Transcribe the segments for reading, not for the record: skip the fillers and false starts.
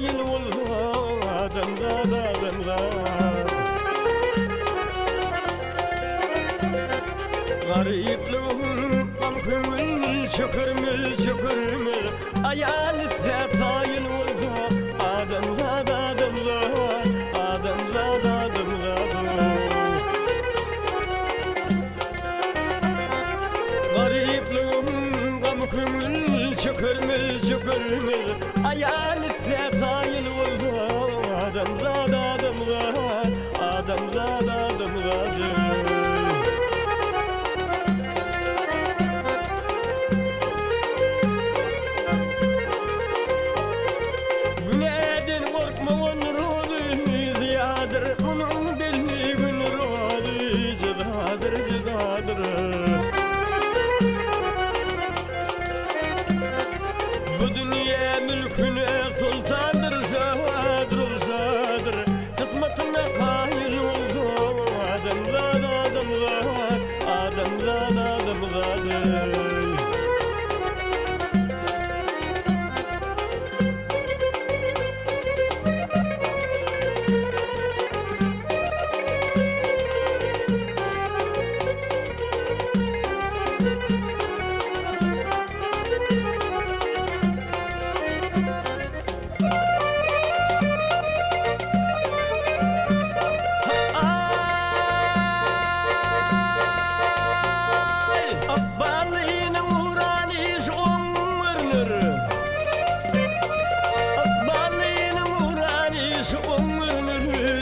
tayil oldu adamlar Garipluğum amkümül çökürmül ayal ise tayil oldu adamlar Garipluğum amkümül çökürmül ayal ise tayil oldu adamlar Güneyden korkma onun ruhu ziyadır onun belli gün ruhu cidadır Bu dünya mülküne sultandır sadır kısmetine kail oldu adamlar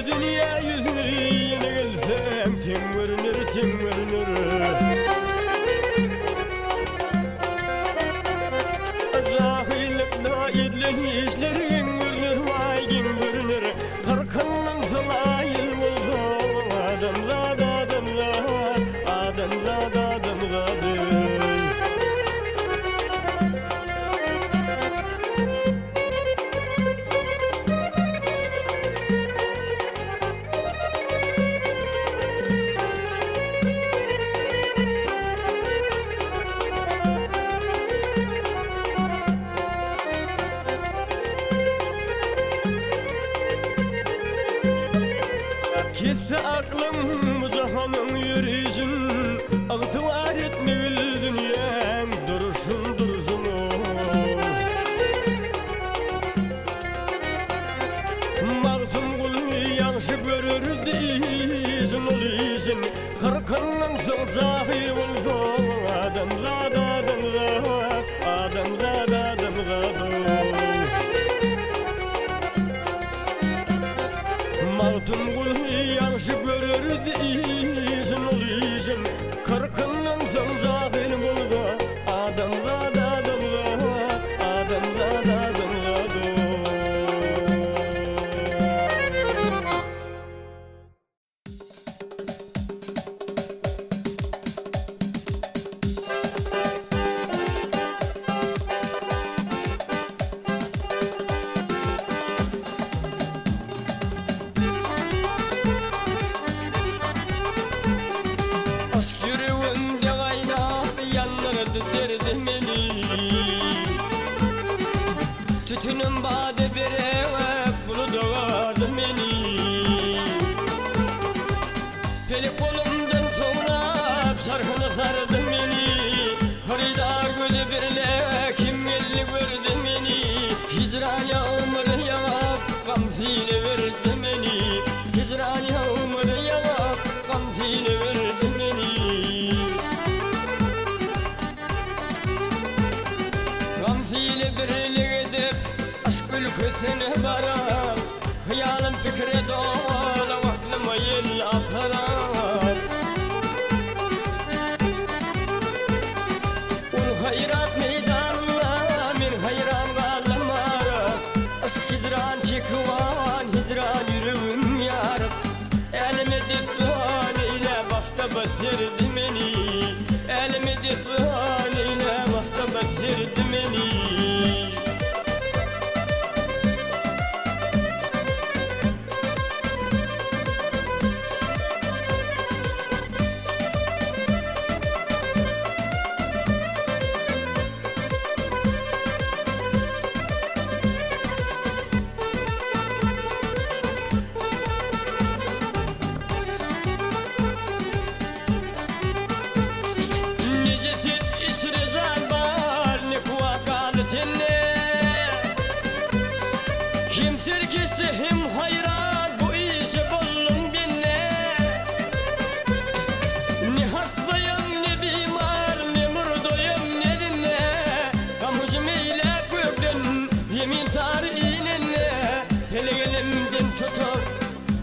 Dünya yüzüne gelsem tim Zahillik naidlen işlerin görünür vaygin görünür Karkanın salayil oldu adamlar Kesse aklım bu cahanın yürüyüşün Ağıtı var etmeyil dünyam duruşun Mağdum kulu yanışı görür değilsin oluysun Kırkının sol cahil oldu adamlar Mağdum kulu yanışı görür değilsin oluysun Kırkının sol cahil oldu adamlar serkeştihim hayran bu işe bollum binne. Ne hastayım ne bimar ne murdoyum ne dinle. Kamucum eyle gökten yemin tarihine. Hele elimden tutup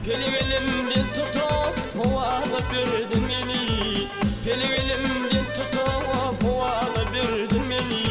hele elimden tutup havalı birdin beni. Hele elimden tutup havalı birdin beni.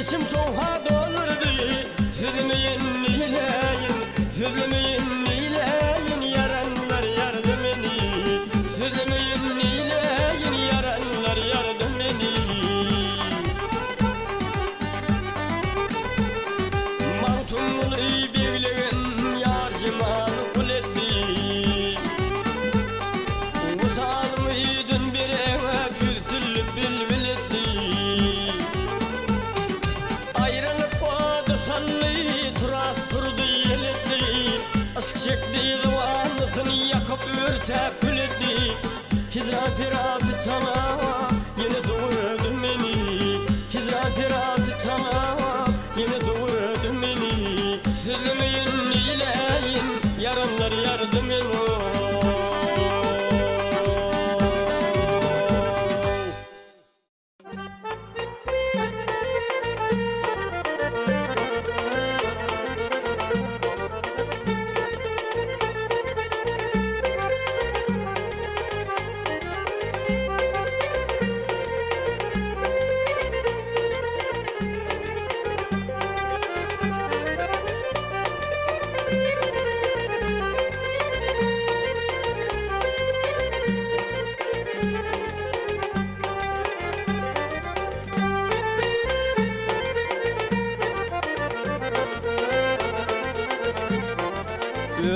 İçim soğuğa dolurdu. Sözümün neyleyin yaranlar yardım eni. Sözümün neyleyin yaranlar yardım eni. Mantımlı bevleğin yar cimanı kul etti. Usalmıydın bir eve bir türlü bilbil etti. Aşk çekti zamanısını yakıp örtep ületti. Hicran piratı sana yine zorladın beni. Hicran piratı sana yine zorladın beni. Sözümün neyleyin yaranlar yardım et.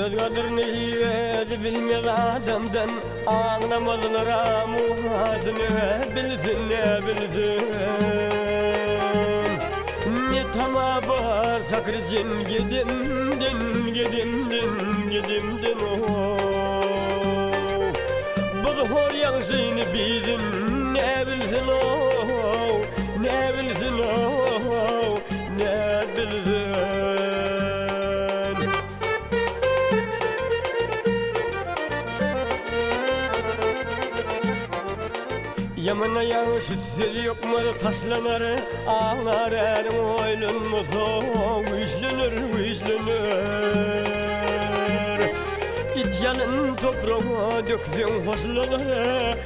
Öz kadrini yedi bilmez adamdan. Anlamadılar muhadını bilsin ne bilsin. Ne tamam var sakrıcın gidimdin Bu hor yansıyını bilsin ne bilsin ne bilsin ne bilsin. Yamana yağış üstü yok mu taşlanır. Ağlar elim oylunmaz Vişlenir İt yanın toprağa döksün hoşlanır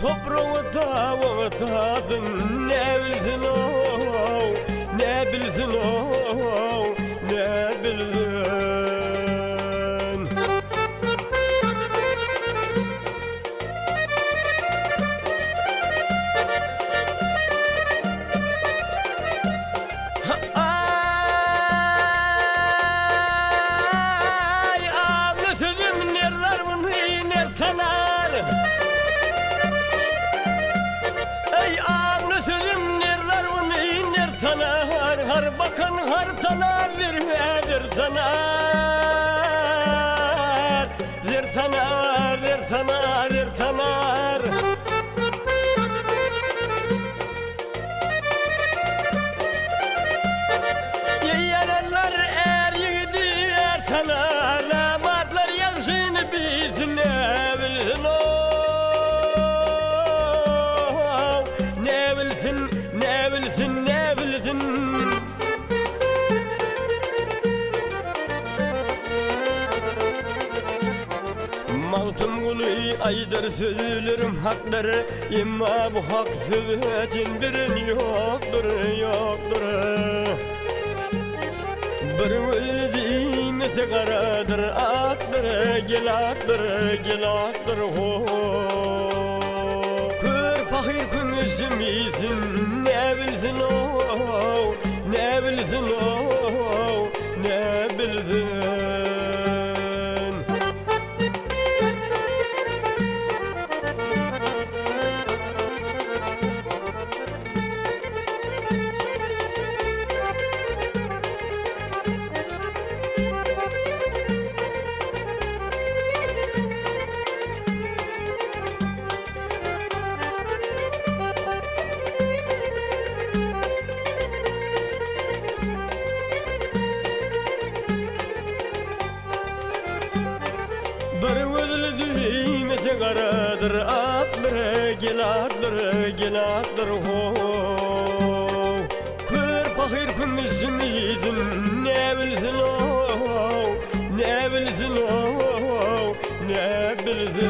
Toprağı tavana tadın ne bilsin ne bilsin ne bilsin. Har bakan har tanar bir tanar. Yiyenler er yedi tanar. Amatlar yansın biz ne bilsin ne bilsin ne bilsin ne bilsin. aydır sözlerim hakları, imma bu hak sözün birin yoktur, yoktur. Bir öldüğümse karadır, aktır, gel aktır, gel aktır. Kör fakir kümüşümüzün ne bilsin o, ne bilsin o, ne bilsin. Bir öldüğümse karadır, aktır, gel aktır, gel aktır. Kör fakir kümüşümüzün ne bilsin o, ne bilsin o, ne bilsin.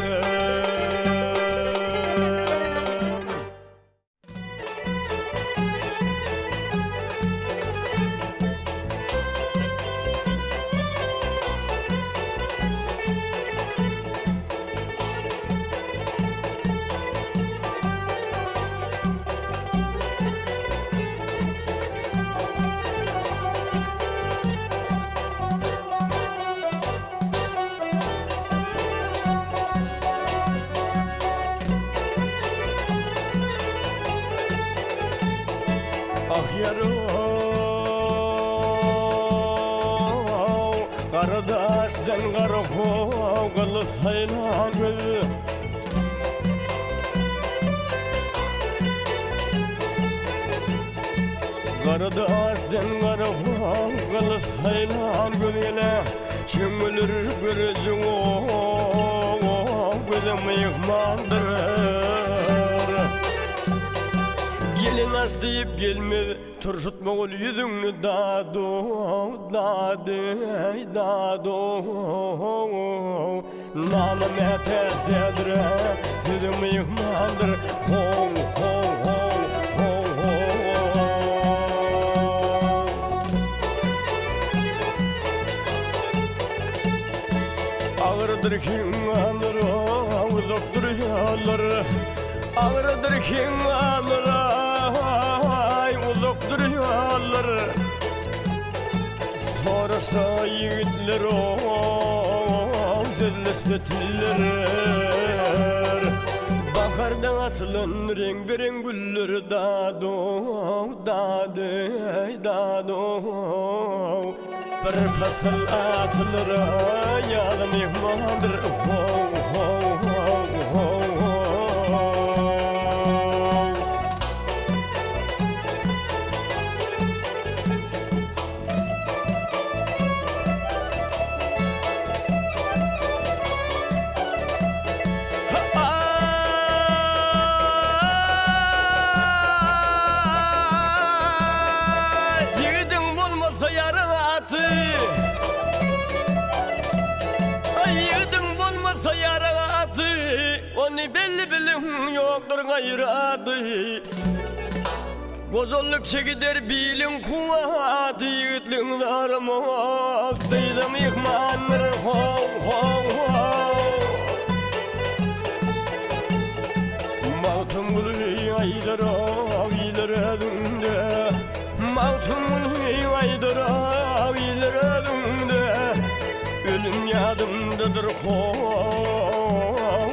Ah yarım, kardeşten karı kılsayla gözü. Kardeşten karı kılsayla gözüne, çömülür gözü o, gözüm yıkmandırır. Gelin az deyip gelmedi, turşutma ol yüzünü dadu, dadu, dadu. Nanım etezdedir, sözüm yıkmandır, ho, ho, ho, ho, ho. Ağırdır kimmandır, uzakdır yolları. Ağrıdır kimmandır, uzakdır yolları. Sorarsa yiğitler o, zillestetiller. Bahardan açılan renk beren güller dadu, dadu, dadu. Bir fasıl açılır, yadım yıkmadır, ho, ho, ho, ho. Onu belli bilin yoktur gayradı. Gozolluk çekider bilin kuvatı, yiğitliğin darmak dıydım yıkmanır, ho, ho, ho. Mağtum gülü aydır aviler edimde, mağtum gülü aydır aviler edimde. Ölüm yadımdadır, ho,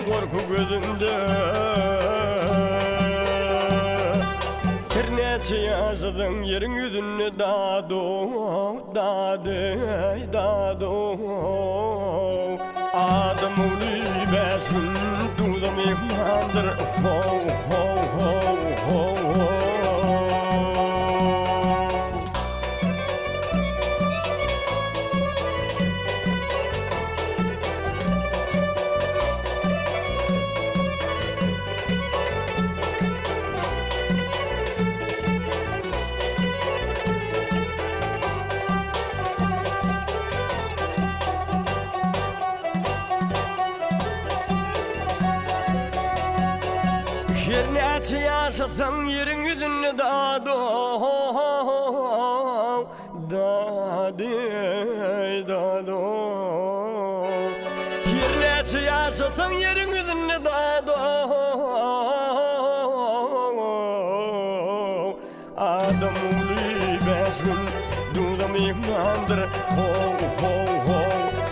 korku gözümde. Her nece yaşadın yerin yüzünü dadu, dadu, dadu. Adım ulu besin, dudum yıkmandır, ho, ho, ho, ho, ho. neçe yaşasan yerin yüzünü dağdo dağdo Yer neçe yaşasan yerin yüzünü dağdo Adam ulu beş gün dudam ihmandır ho ho ho ho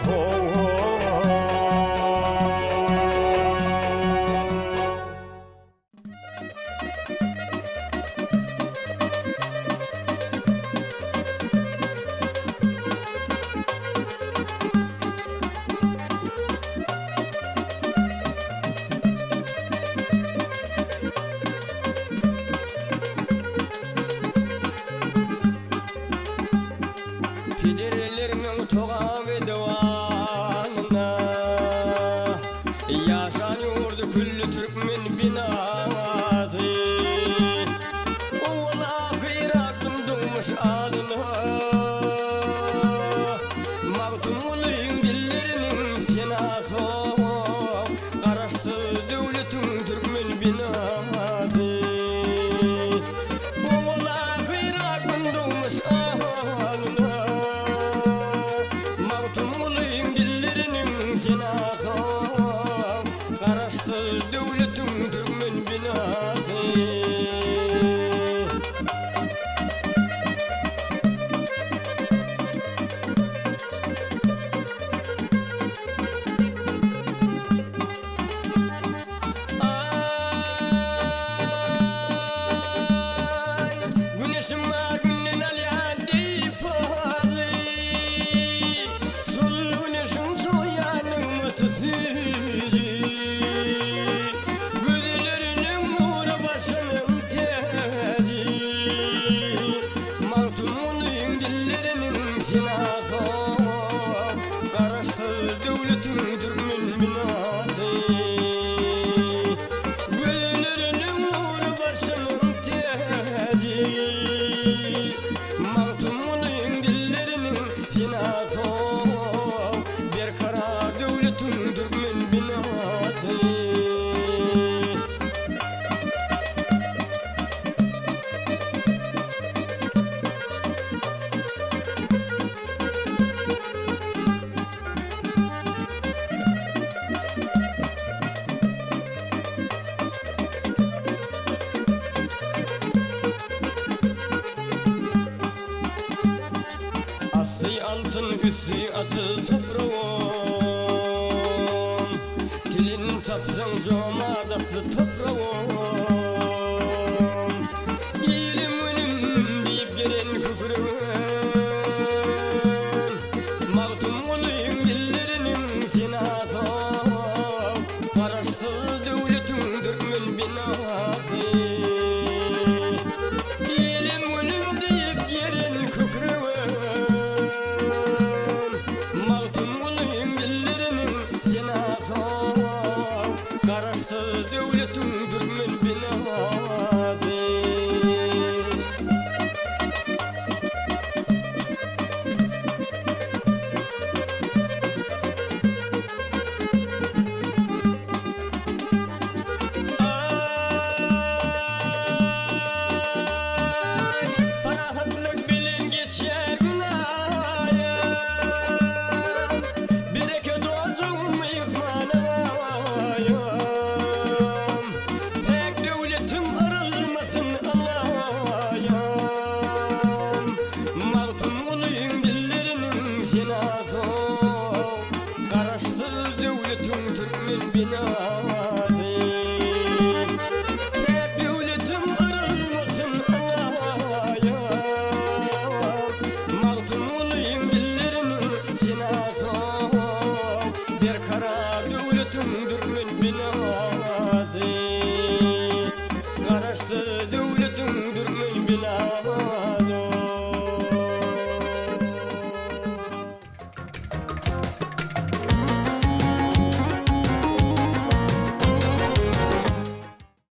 ho Pidirlerimin toğa ve devanına Yaşan yurdu küllü Türkmen binası Oğla kıyraktım doğmuş alına Mağdumuluyum dillerinin senası Karaştı devletin Türkmen binası Oğla kıyraktım doğmuş alına Karaştı devletin Türkmen binası Ay, güneşim var